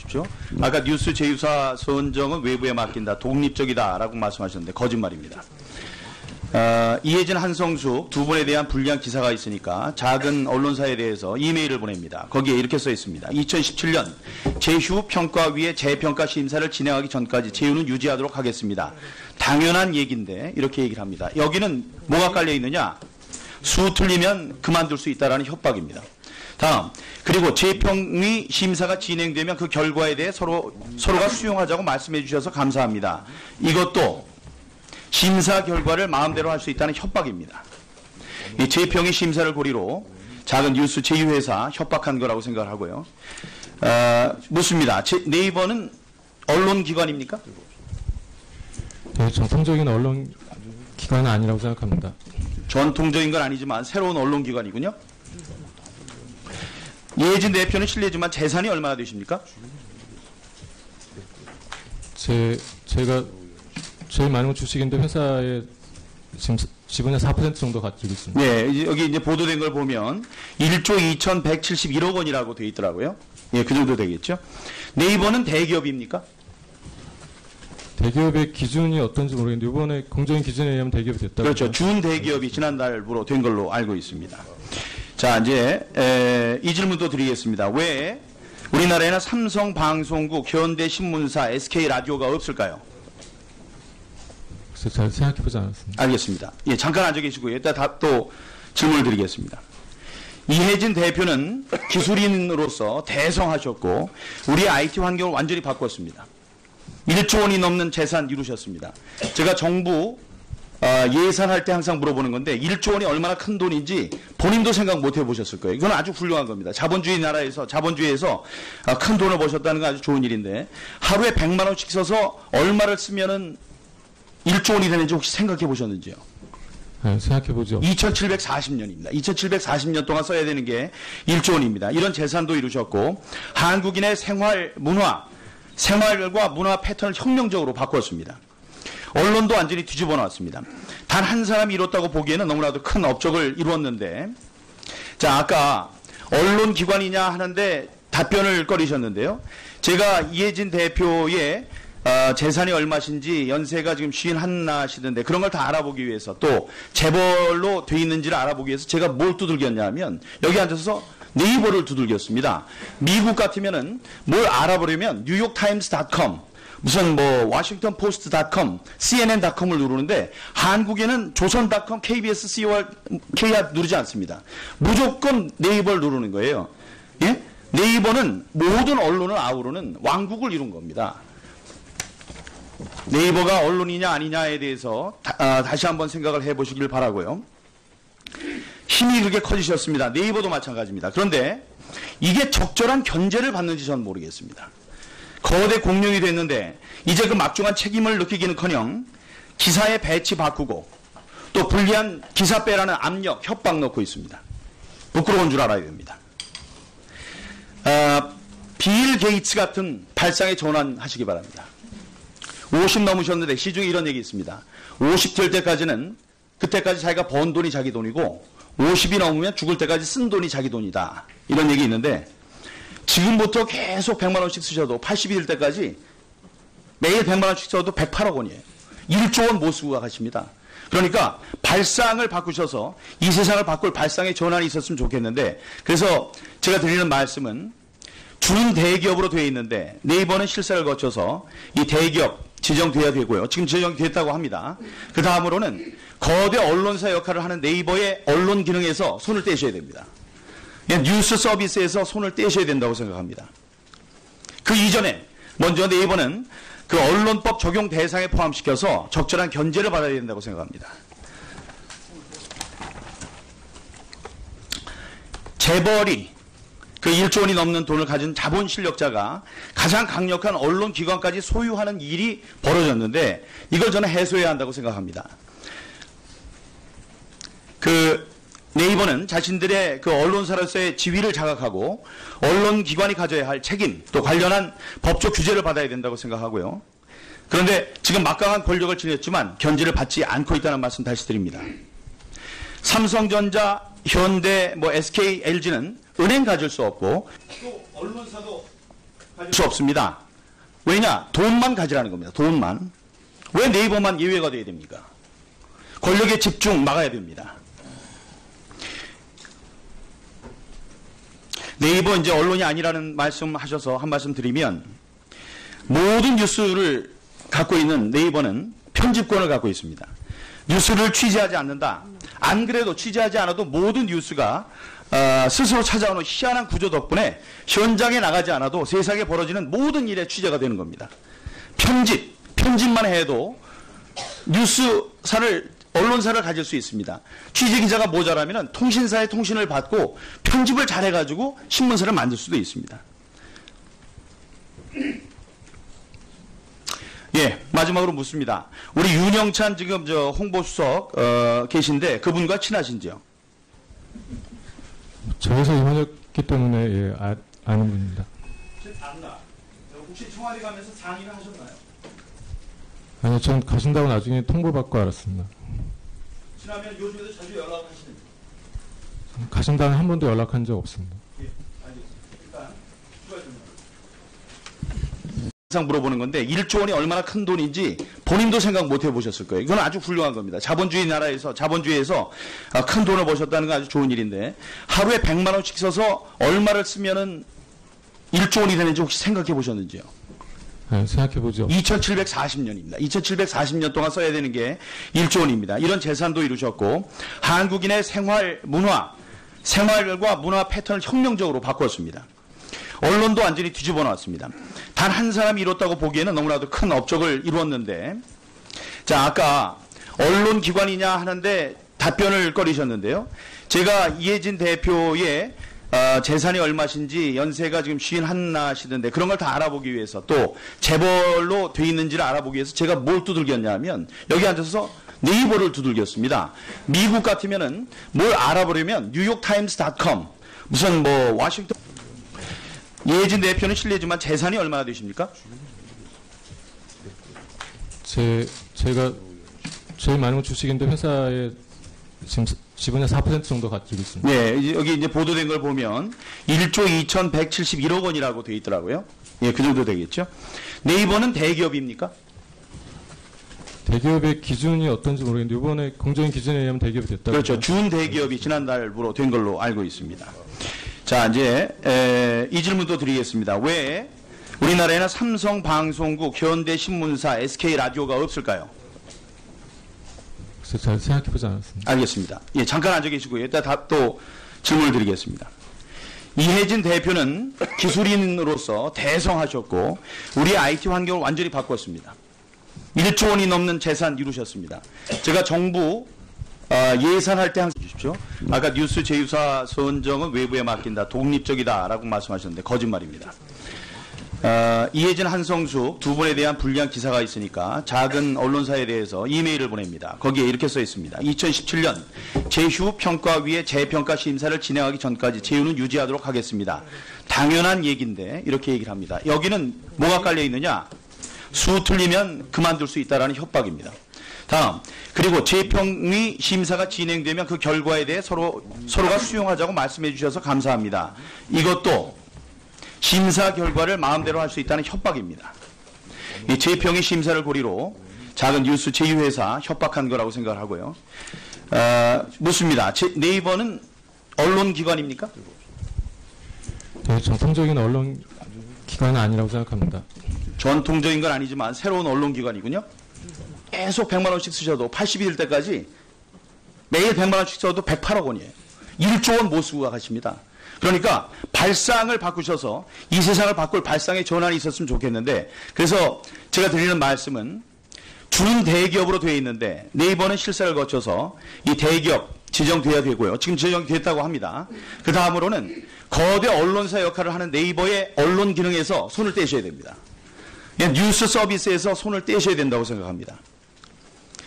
마십시오. 아까 뉴스 제휴사 선정은 외부에 맡긴다, 독립적이다라고 말씀하셨는데 거짓말입니다. 이혜진, 한성숙 두 분에 대한 불리한 기사가 있으니까 작은 언론사에 대해서 이메일을 보냅니다. 거기에 이렇게 써 있습니다. 2017년 제휴 평가위의 재평가 심사를 진행하기 전까지 제휴는 유지하도록 하겠습니다. 당연한 얘기인데 이렇게 얘기를 합니다. 여기는 뭐가 깔려 있느냐? 수 틀리면 그만둘 수 있다라는 협박입니다. 다음, 그리고 재평위 심사가 진행되면 그 결과에 대해 서로가 수용하자고 말씀해 주셔서 감사합니다. 이것도 심사 결과를 마음대로 할 수 있다는 협박입니다. 이 재평위 심사를 고리로 작은 뉴스 제휴회사 협박한 거라고 생각을 하고요. 묻습니다. 네이버는 언론기관입니까? 네, 전통적인 언론기관은 아니라고 생각합니다. 전통적인 건 아니지만 새로운 언론기관이군요. 이혜진 대표는 실례지만 재산이 얼마나 되십니까? 제가 제일 많은 건 주식인데 회사에 지금 지분의 4% 정도 가지고 있습니다. 네, 여기 이제 보도된 걸 보면 1조 2,171억 원이라고 돼 있더라고요. 예, 그 정도 되겠죠. 네이버는 대기업입니까? 대기업의 기준이 어떤지 모르겠는데 이번에 공정위 기준에 의하면 대기업이 됐다고. 그렇죠. 준 대기업이 지난달부로 된 걸로 알고 있습니다. 자, 이제 이 질문도 드리겠습니다. 왜 우리나라에는 삼성방송국, 현대신문사, SK라디오가 없을까요? 그래서 잘 생각해보지 않았습니다. 알겠습니다. 예, 잠깐 앉아 계시고요. 이따 또 질문을 드리겠습니다. 이혜진 대표는 기술인으로서 대성하셨고 우리 IT 환경을 완전히 바꿨습니다. 1조 원이 넘는 재산 이루셨습니다. 제가 정부 예산할 때 항상 물어보는 건데 1조 원이 얼마나 큰 돈인지 본인도 생각 못 해보셨을 거예요. 이건 아주 훌륭한 겁니다. 자본주의 나라에서 자본주의에서 큰 돈을 버셨다는 건 아주 좋은 일인데 하루에 100만 원씩 써서 얼마를 쓰면은 1조 원이 되는지 혹시 생각해 보셨는지요? 네, 생각해보죠. 2740년입니다. 2740년 동안 써야 되는 게 1조 원입니다. 이런 재산도 이루셨고 한국인의 생활과 문화 패턴을 혁명적으로 바꿨습니다. 언론도 완전히 뒤집어 놨습니다. 단 한 사람이 이뤘다고 보기에는 너무나도 큰 업적을 이루었는데, 자, 아까 언론기관이냐 하는데 답변을 꺼리셨는데요. 제가 이혜진 대표의 재산이 얼마신지 연세가 지금 51이시던데 그런 걸 다 알아보기 위해서 또 재벌로 돼 있는지를 알아보기 위해서 제가 뭘 두들겼냐면 여기 앉아서 네이버를 두들겼습니다. 미국 같으면은 뭘 알아보려면 뉴욕타임스.com 무슨 뭐 워싱턴 포스트.com, CNN.com을 누르는데 한국에는 조선.com, KBS, KR 누르지 않습니다. 무조건 네이버를 누르는 거예요. 예? 네이버는 모든 언론을 아우르는 왕국을 이룬 겁니다. 네이버가 언론이냐 아니냐에 대해서 다시 한번 생각을 해보시길 바라고요. 힘이 그렇게 커지셨습니다. 네이버도 마찬가지입니다. 그런데 이게 적절한 견제를 받는지 저는 모르겠습니다. 거대 공룡이 됐는데 이제 그 막중한 책임을 느끼기는커녕 기사의 배치 바꾸고 또 불리한 기사 빼라는 압력, 협박 넣고 있습니다. 부끄러운 줄 알아야 됩니다. 빌 게이츠 같은 발상에 전환하시기 바랍니다. 50 넘으셨는데 시중에 이런 얘기 있습니다. 50 될 때까지는 그때까지 자기가 번 돈이 자기 돈이고 50이 넘으면 죽을 때까지 쓴 돈이 자기 돈이다. 이런 얘기 있는데 지금부터 계속 100만 원씩 쓰셔도 80이 될 때까지 매일 100만 원씩 써도 108억 원이에요. 1조 원 못 쓰고 가십니다. 그러니까 발상을 바꾸셔서 이 세상을 바꿀 발상의 전환이 있었으면 좋겠는데 그래서 제가 드리는 말씀은 준 대기업으로 되어 있는데 네이버는 실사를 거쳐서 이 대기업 지정돼야 되고요. 지금 지정됐다고 합니다. 그 다음으로는 거대 언론사 역할을 하는 네이버의 언론 기능에서 손을 떼셔야 됩니다. 뉴스 서비스에서 손을 떼셔야 된다고 생각합니다. 그 이전에 먼저 네이버는 그 언론법 적용 대상에 포함시켜서 적절한 견제를 받아야 된다고 생각합니다. 재벌이 그 1조 원이 넘는 돈을 가진 자본 실력자가 가장 강력한 언론 기관까지 소유하는 일이 벌어졌는데 이걸 저는 해소해야 한다고 생각합니다. 그 네이버는 자신들의 그 언론사로서의 지위를 자각하고 언론기관이 가져야 할 책임 또 관련한 법적 규제를 받아야 된다고 생각하고요. 그런데 지금 막강한 권력을 지녔지만 견제를 받지 않고 있다는 말씀 다시 드립니다. 삼성전자, 현대, SK, LG는 은행 가질 수 없고 또 언론사도 가질 수 없습니다. 왜냐? 돈만 가지라는 겁니다. 돈만. 왜 네이버만 예외가 돼야 됩니까? 권력의 집중 막아야 됩니다. 네이버 이제 언론이 아니라는 말씀 하셔서 한 말씀 드리면, 모든 뉴스를 갖고 있는 네이버는 편집권을 갖고 있습니다. 뉴스를 취재하지 않는다. 안 그래도 취재하지 않아도 모든 뉴스가 스스로 찾아오는 희한한 구조 덕분에 현장에 나가지 않아도 세상에 벌어지는 모든 일에 취재가 되는 겁니다. 편집만 해도 언론사를 가질 수 있습니다. 취재기자가 모자라면 통신사의 통신을 받고 편집을 잘해가지고 신문사를 만들 수도 있습니다. 예, 마지막으로 묻습니다. 우리 윤영찬 지금 홍보수석 계신데 그분과 친하신지요? 저 회사 임원이었기 때문에 예, 아는 분입니다. 혹시 청와대 가면서 상의를 하셨나요? 아니요, 전 가신다고 나중에 통보받고 알았습니다. 지나면 요즘에도 자주 연락하시는지? 가신다는 한 번도 연락한 적 없습니다. 예, 알겠습니다. 일단 항상 물어보는 건데 1조 원이 얼마나 큰 돈인지 본인도 생각 못 해보셨을 거예요. 이건 아주 훌륭한 겁니다. 자본주의에서 큰 돈을 버셨다는 건 아주 좋은 일인데, 하루에 100만 원씩 써서 얼마를 쓰면은 1조 원이 되는지 혹시 생각해 보셨는지요? 네, 생각해보죠. 2740년입니다. 2740년 동안 써야 되는 게 1조 원입니다. 이런 재산도 이루셨고, 한국인의 생활과 문화 패턴을 혁명적으로 바꿨습니다. 언론도 완전히 뒤집어 놨습니다. 단 한 사람이 이뤘다고 보기에는 너무나도 큰 업적을 이루었는데, 자, 아까 언론기관이냐 하는데 답변을 꺼리셨는데요. 제가 이해진 대표의 재산이 얼마신지, 연세가 지금 51이시던데 그런 걸 다 알아보기 위해서, 또 재벌로 돼 있는지를 알아보기 위해서 제가 뭘 두들겼냐면, 여기 앉아서 네이버를 두들겼습니다. 미국 같으면은 뭘 알아보려면 뉴욕타임스.com, 무슨 워싱턴. 이해진 대표는 실례지만 재산이 얼마나 되십니까? 제가 제일 많은 건 주식인데 회사에 지금 지분의 4% 정도 가지고 있습니다. 네, 여기 이제 보도된 걸 보면 1조 2,171억 원이라고 돼 있더라고요. 예, 그 정도 되겠죠. 네이버는 대기업입니까? 대기업의 기준이 어떤지 모르겠는데 이번에 공정위 기준에 의하면 대기업이 됐다고. 그렇죠. 준 대기업이 지난달부로 된 걸로 알고 있습니다. 자, 이제 이 질문도 드리겠습니다. 왜 우리나라에는 삼성방송국, 현대신문사, SK라디오가 없을까요? 잘 생각해보지 않았습니다. 알겠습니다. 예, 잠깐 앉아 계시고요. 이따 또 질문을 드리겠습니다. 이해진 대표는 기술인으로서 대성하셨고 우리 IT 환경을 완전히 바꿨습니다. 1조 원이 넘는 재산 이루셨습니다. 제가 정부 예산할 때 항상 주십시오. 아까 뉴스 제휴사 선정은 외부에 맡긴다, 독립적이다라고 말씀하셨는데 거짓말입니다. 이해진, 한성숙 두 분에 대한 불리한 기사가 있으니까 작은 언론사에 대해서 이메일을 보냅니다. 거기에 이렇게 써 있습니다. 2017년 제휴평가위의 재평가 심사를 진행하기 전까지 제휴는 유지하도록 하겠습니다. 당연한 얘기인데 이렇게 얘기를 합니다. 여기는 뭐가 깔려 있느냐? 수 틀리면 그만둘 수 있다라는 협박입니다. 다음, 그리고 재평의 심사가 진행되면 그 결과에 대해 서로가 수용하자고 말씀해 주셔서 감사합니다. 이것도 심사 결과를 마음대로 할 수 있다는 협박입니다. 이 재평의 심사를 고리로 작은 뉴스 제휴회사 협박한 거라고 생각을 하고요. 묻습니다. 네이버는 언론기관입니까? 네, 전통적인 언론기관은 아니라고 생각합니다. 전통적인 건 아니지만 새로운 언론기관이군요. 계속 100만 원씩 쓰셔도 80이 될 때까지 매일 100만 원씩 써도 108억 원이에요. 1조 원 못 쓰고 가십니다. 그러니까 발상을 바꾸셔서 이 세상을 바꿀 발상의 전환이 있었으면 좋겠는데, 그래서 제가 드리는 말씀은 준 대기업으로 되어 있는데 네이버는 실사를 거쳐서 이 대기업 지정돼야 되고요. 지금 지정됐다고 합니다. 그 다음으로는 거대 언론사 역할을 하는 네이버의 언론 기능에서 손을 떼셔야 됩니다. 뉴스 서비스에서 손을 떼셔야 된다고 생각합니다.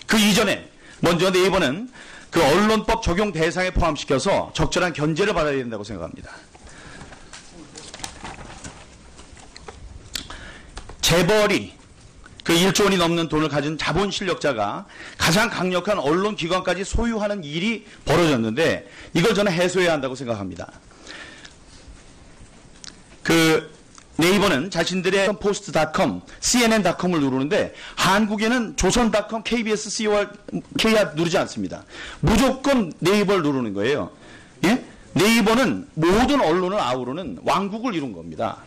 그 이전에 먼저 네이버는 그 언론법 적용 대상에 포함시켜서 적절한 견제를 받아야 된다고 생각합니다. 재벌이 그 1조 원이 넘는 돈을 가진 자본 실력자가 가장 강력한 언론기관까지 소유하는 일이 벌어졌는데 이걸 저는 해소해야 한다고 생각합니다. 그 네이버는 자신들의 포스트닷컴, cnn.com을 누르는데 한국에는 조선.com, KBS, KR 누르지 않습니다. 무조건 네이버를 누르는 거예요. 예? 네이버는 모든 언론을 아우르는 왕국을 이룬 겁니다.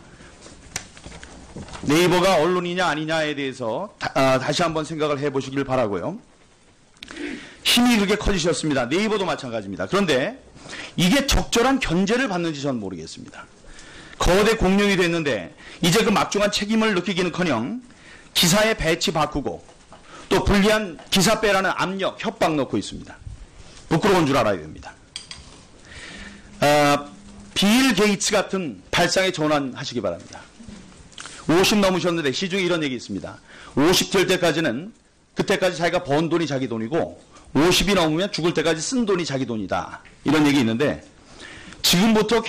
네이버가 언론이냐 아니냐에 대해서 다시 한번 생각을 해보시길 바라고요. 힘이 그렇게 커지셨습니다. 네이버도 마찬가지입니다. 그런데 이게 적절한 견제를 받는지 저는 모르겠습니다. 거대 공룡이 됐는데 이제 그 막중한 책임을 느끼기는커녕 기사의 배치 바꾸고 또 불리한 기사 빼라는 압력, 협박 넣고 있습니다. 부끄러운 줄 알아야 됩니다. 빌 게이츠 같은 발상에 전환하시기 바랍니다. 50 넘으셨는데 시중에 이런 얘기 있습니다. 50 될 때까지는 그때까지 자기가 번 돈이 자기 돈이고 50이 넘으면 죽을 때까지 쓴 돈이 자기 돈이다. 이런 얘기 있는데 지금부터